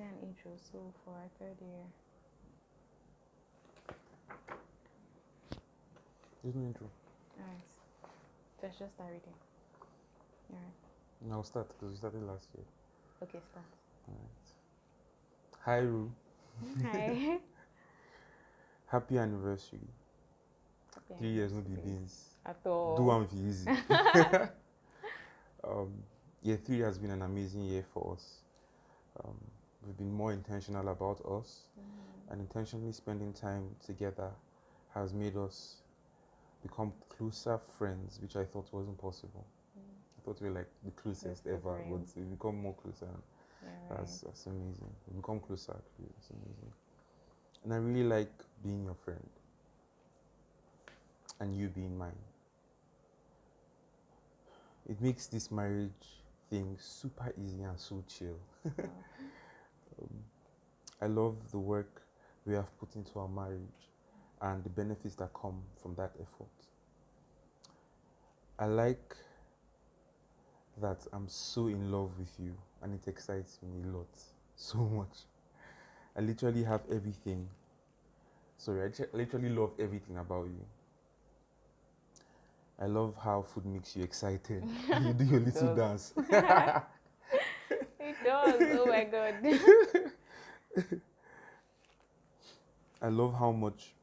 say an intro, so for our third year. There's no intro. Alright. Let's just start reading. Alright. No, I'll start because we started last year. Okay, start. Alright. Hi, Ru. Hi. Happy anniversary. Happy 3 years, no be anniversary. beans. At all. Do one for easy. Year 3 has been an amazing year for us. We've been more intentional about us, and intentionally spending time together has made us become closer friends, which I thought wasn't possible. I thought we were like the closest Closer ever, friends. but we've become more closer. Yeah, right. That's amazing. We've become closer, actually. It's amazing. And I really like being your friend and you being mine. It makes this marriage thing super easy and so chill. I love the work we have put into our marriage and the benefits that come from that effort. I like that I'm so in love with you and it excites me a lot, so much. I literally have everything. Sorry, I literally love everything about you. I love how food makes you excited. You do your little dance. It does. Oh my god. I love how much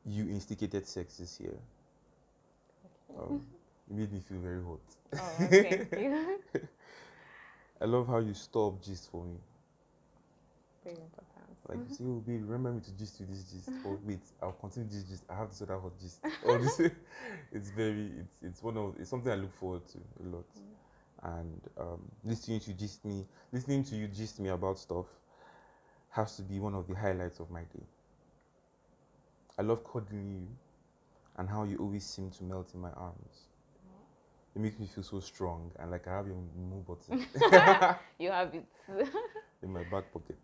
you instigated sex this year. It made me feel very hot. Oh, thank you. I love how you store up gist for me. Very important. Like you say, oh babe, remember me to gist you this gist. Or wait, I'll continue this gist. I have this other hot gist. All this, it's something I look forward to a lot. And listening to you gist me about stuff has to be one of the highlights of my day. I love cuddling you and how you always seem to melt in my arms. It makes me feel so strong and like I have your move button. You have it. In my back pocket.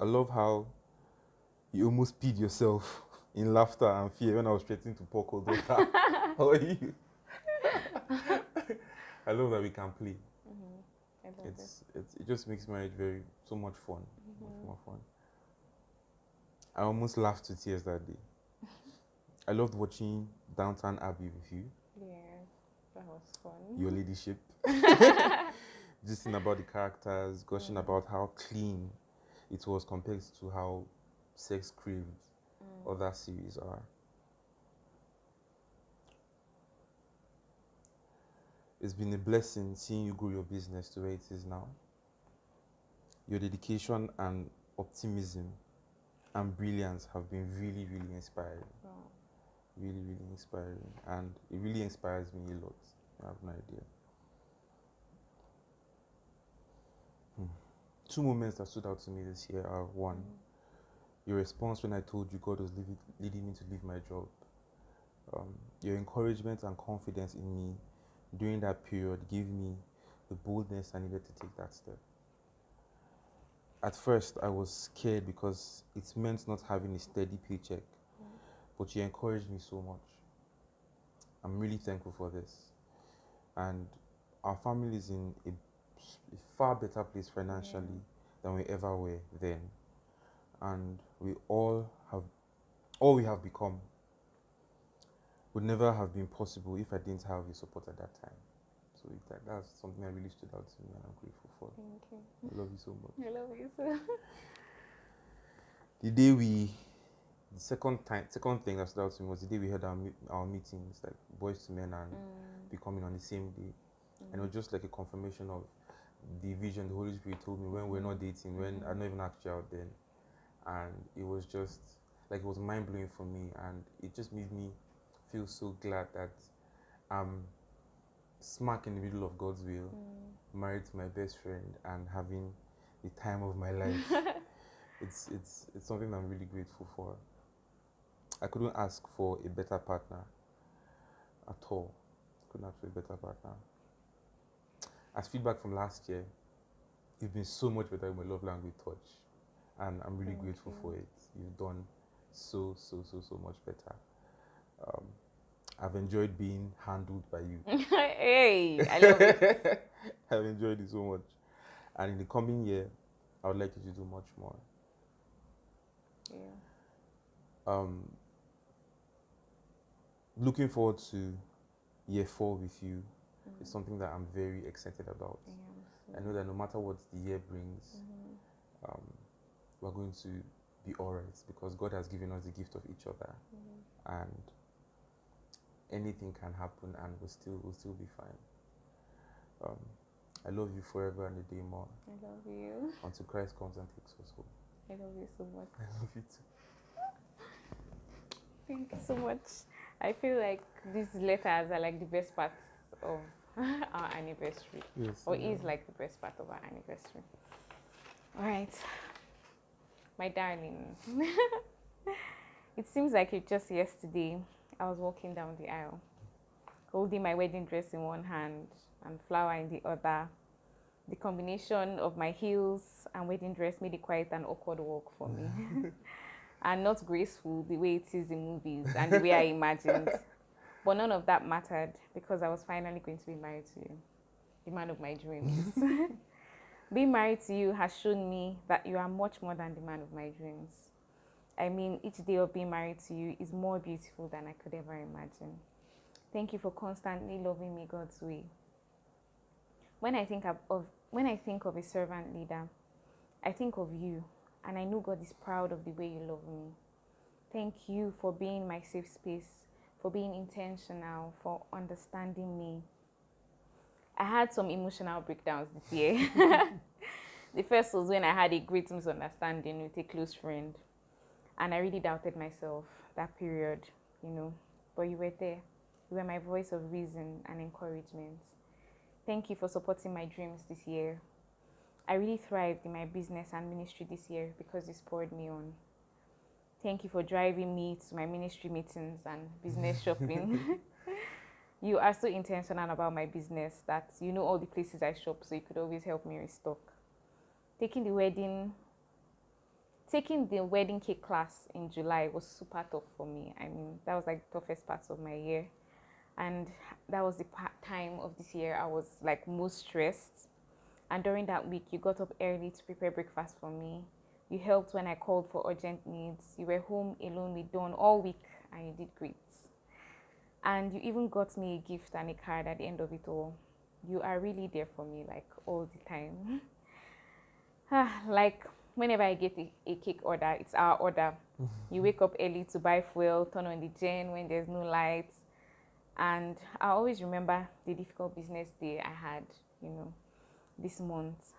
I love how you almost peed yourself in laughter and fear when I was threatening to pour cold water. How are you? I love that we can play. I love It just makes marriage so much fun. Much more fun. I almost laughed to tears that day. I loved watching Downtown Abbey with you. Yeah, that was fun. Your ladyship. Just about the characters, gushing about how clean it was compared to how sex craved other series are. It's been a blessing seeing you grow your business to where it is now. Your dedication and optimism and brilliance have been really, really inspiring. Wow. Really, really inspiring. And it really inspires me a lot. I have no idea. 2 moments that stood out to me this year are: one, your response when I told you God was leading me to leave my job. Your encouragement and confidence in me during that period gave me the boldness I needed to take that step. At first, I was scared because it meant not having a steady paycheck, but you encouraged me so much. I'm really thankful for this. And our family is in a far better place financially than we ever were then. And all we have become would never have been possible if I didn't have your support at that time. So that's something that really stood out to me and I'm grateful for. Thank you. I love you so much. I love you too. The second thing that stood out to me was the day we had our meetings, like boys to men and becoming on the same day. And it was just like a confirmation of the vision the Holy Spirit told me when we're not dating, when I not even asked you out then. And it was just like, it was mind blowing for me, and it just made me feel so glad that I'm smack in the middle of God's will, married to my best friend and having the time of my life. It's something I'm really grateful for. I couldn't ask for a better partner at all. Couldn't ask for a better partner. As feedback from last year, you've been so much better with my love language touch, and I'm really grateful for it. You've done so much better. I've enjoyed being handled by you. Hey, I love it. I've enjoyed it so much. And in the coming year, I would like you to do much more. Yeah. Um, looking forward to year 4 with you. It's something that I'm very excited about. Yeah, I know that no matter what the year brings, we're going to be alright because God has given us the gift of each other, and anything can happen, and we'll still be fine. I love you forever and a day more. I love you. Until Christ comes and takes us home. I love you so much. I love you too. Thank you so much. I feel like these letters are like the best part of our anniversary. Yes. Or is like the best part of our anniversary. All right. My darling. It seems like it just yesterday I was walking down the aisle, holding my wedding dress in one hand and flower in the other. The combination of my heels and wedding dress made it quite an awkward walk for me. And not graceful the way it is in movies and the way I imagined. But none of that mattered because I was finally going to be married to you, the man of my dreams. Being married to you has shown me that you are much more than the man of my dreams. I mean, each day of being married to you is more beautiful than I could ever imagine. Thank you for constantly loving me God's way. When I think of a servant leader, I think of you, and I know God is proud of the way you love me. Thank you for being my safe space, for being intentional, for understanding me. I had some emotional breakdowns this year. The first was when I had a great misunderstanding with a close friend, and I really doubted myself that period, but you were there. You were my voice of reason and encouragement. Thank you for supporting my dreams this year. I really thrived in my business and ministry this year because you spurred me on. Thank you for driving me to my ministry meetings and business shopping. You are so intentional about my business that you know all the places I shop, so you could always help me restock. Taking the wedding cake class in July was super tough for me. I mean, that was like the toughest part of my year. And that was the time of this year I was like most stressed. And during that week, you got up early to prepare breakfast for me. You helped when I called for urgent needs. You were home alone with Dawn all week, and you did great. And you even got me a gift and a card at the end of it all. You are really there for me, like, all the time. Like, whenever I get a cake order, it's our order. You wake up early to buy fuel, turn on the gen when there's no lights. And I always remember the difficult business day I had, this month,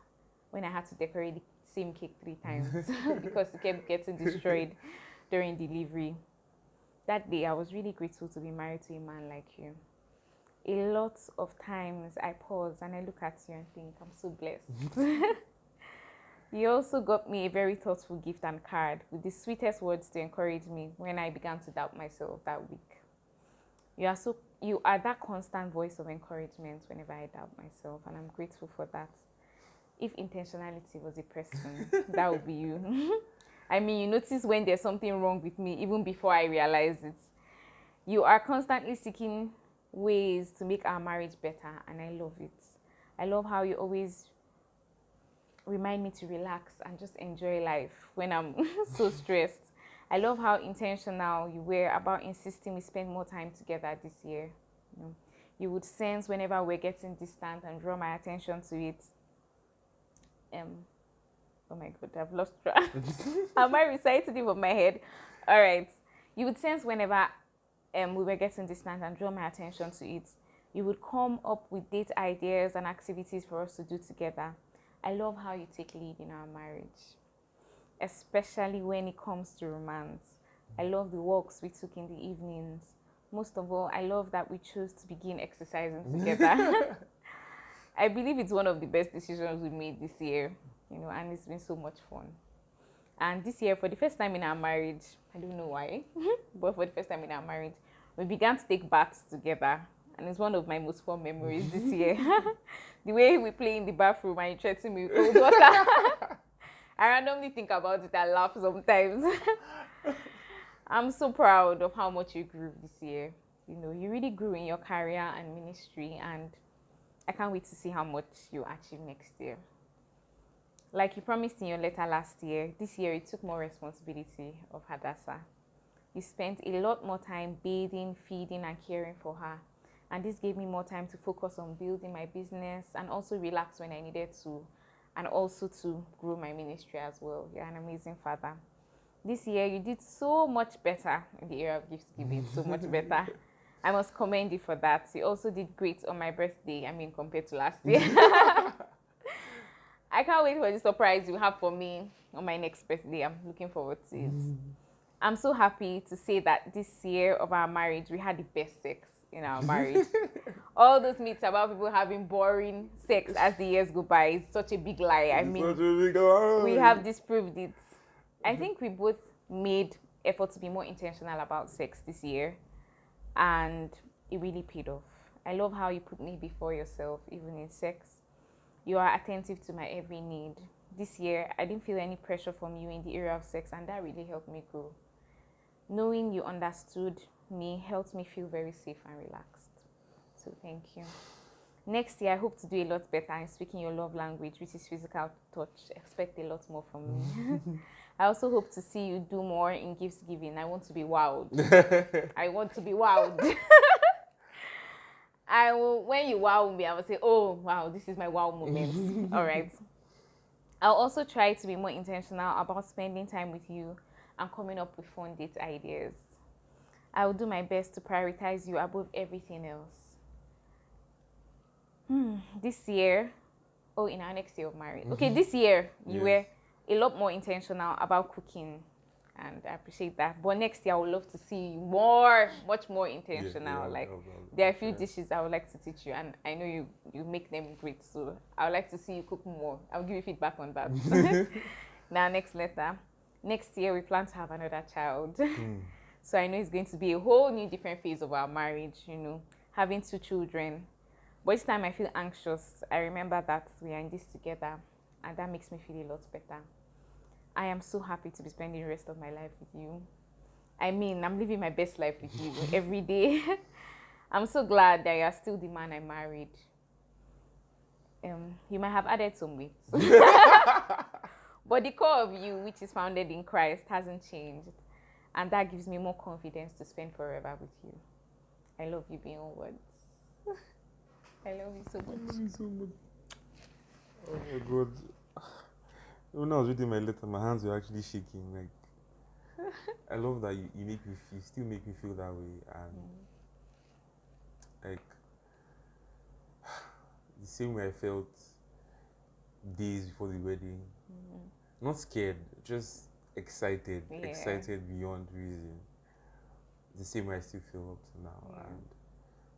when I had to decorate the same cake 3 times because it kept getting destroyed during delivery. That day, I was really grateful to be married to a man like you. A lot of times, I pause and I look at you and think, I'm so blessed. You also got me a very thoughtful gift and card with the sweetest words to encourage me when I began to doubt myself that week. You are that constant voice of encouragement whenever I doubt myself, and I'm grateful for that. If intentionality was a person, that would be you. I mean, you notice when there's something wrong with me even before I realize it. You are constantly seeking ways to make our marriage better, and I love it. I love how you always remind me to relax and just enjoy life when I'm so stressed. I love how intentional you were about insisting we spend more time together this year. You would sense whenever we're getting distant and draw my attention to it. Oh my God, I've lost track. Am I reciting it from my head? All right. You would sense whenever we were getting distant and draw my attention to it. You would come up with date ideas and activities for us to do together. I love how you take lead in our marriage, especially when it comes to romance. I love the walks we took in the evenings. Most of all, I love that we chose to begin exercising together. I believe it's one of the best decisions we made this year, and it's been so much fun. And this year, for the first time in our marriage, I don't know why, but for the first time in our marriage, we began to take baths together. And it's one of my most fun memories this year. The way we play in the bathroom and you threaten me with cold water. I randomly think about it and laugh sometimes. I'm so proud of how much you grew this year. You know, you really grew in your career and ministry, and I can't wait to see how much you achieve next year. Like you promised in your letter last year, this year you took more responsibility of Hadassah. You spent a lot more time bathing, feeding, and caring for her. And this gave me more time to focus on building my business and also relax when I needed to, and also to grow my ministry as well. You're an amazing father. This year, you did so much better in the area of gift giving, so much better. I must commend you for that. You also did great on my birthday, I mean, compared to last year. I can't wait for the surprise you have for me on my next birthday. I'm looking forward to it. I'm so happy to say that this year of our marriage, we had the best sex in our marriage. All those myths about people having boring sex as the years go by is such a big lie. I mean, we have disproved it. I think we both made effort to be more intentional about sex this year, and it really paid off. I love how you put me before yourself, even in sex. You are attentive to my every need. This year, I didn't feel any pressure from you in the area of sex, and that really helped me grow. Knowing you understood me helped me feel very safe and relaxed. So thank you. Next year, I hope to do a lot better in speaking your love language, which is physical touch. Expect a lot more from me. I also hope to see you do more in gifts giving. I want to be wowed. I want to be wowed. I will, when you wow me, I will say, oh, wow, this is my wow moment. All right. I'll also try to be more intentional about spending time with you and coming up with fun date ideas. I will do my best to prioritize you above everything else. This year, in our next year of marriage. Okay, this year, you were a lot more intentional about cooking, and I appreciate that. But next year, I would love to see you much more intentional. There are a few dishes I would like to teach you, and I know you make them great, so I would like to see you cook more. I'll give you feedback on that. Now, next letter. Next year, we plan to have another child. So I know it's going to be a whole new different phase of our marriage, you know, having 2 children. But each time I feel anxious, I remember that we are in this together, and that makes me feel a lot better. I am so happy to be spending the rest of my life with you. I mean, I'm living my best life with you every day. I'm so glad that you are still the man I married. You might have added some weight. But the core of you, which is founded in Christ, hasn't changed. And that gives me more confidence to spend forever with you. I love you beyond words. I love you so much. I love you so much. Oh my God. When I was reading my letter, my hands were actually shaking. Like, I love that you make me feel, still make me feel that way. And like, the same way I felt days before the wedding. Not scared, just excited. Excited beyond reason. The same way I still feel up to now. And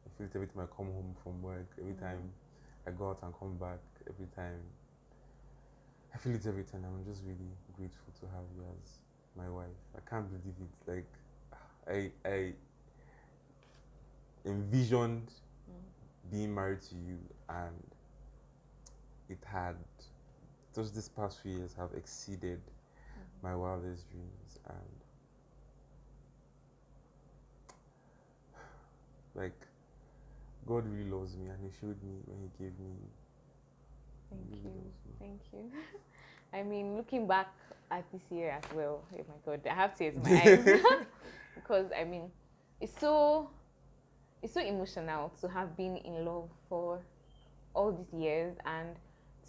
I feel it every time I come home from work, every time I go out and come back, every time. I feel it every time. I'm just really grateful to have you as my wife. I can't believe it. Like, I envisioned being married to you, and just this past few years have exceeded my wildest dreams. And like, God really loves me, and He showed me when He gave me. Thank you. I mean, looking back at this year as well, oh my God, I have tears in my eyes. Because I mean, it's so emotional to have been in love for all these years, and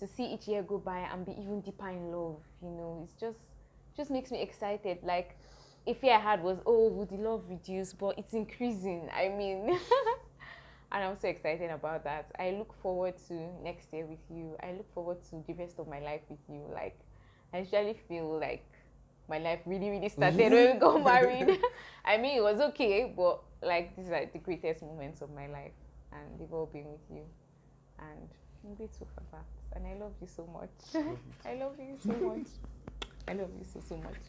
to see each year go by and be even deeper in love. You know, it's just makes me excited. Like, a fear I had was, would the love reduce? But it's increasing. I mean, and I'm so excited about that. I look forward to next year with you. I look forward to the rest of my life with you. Like, I usually feel like my life really, really started when we got married. I mean, it was okay, but like, these are the greatest moments of my life, and they've all been with you. And I'm grateful for that. And I love you so much. I love you so much. I love you so much.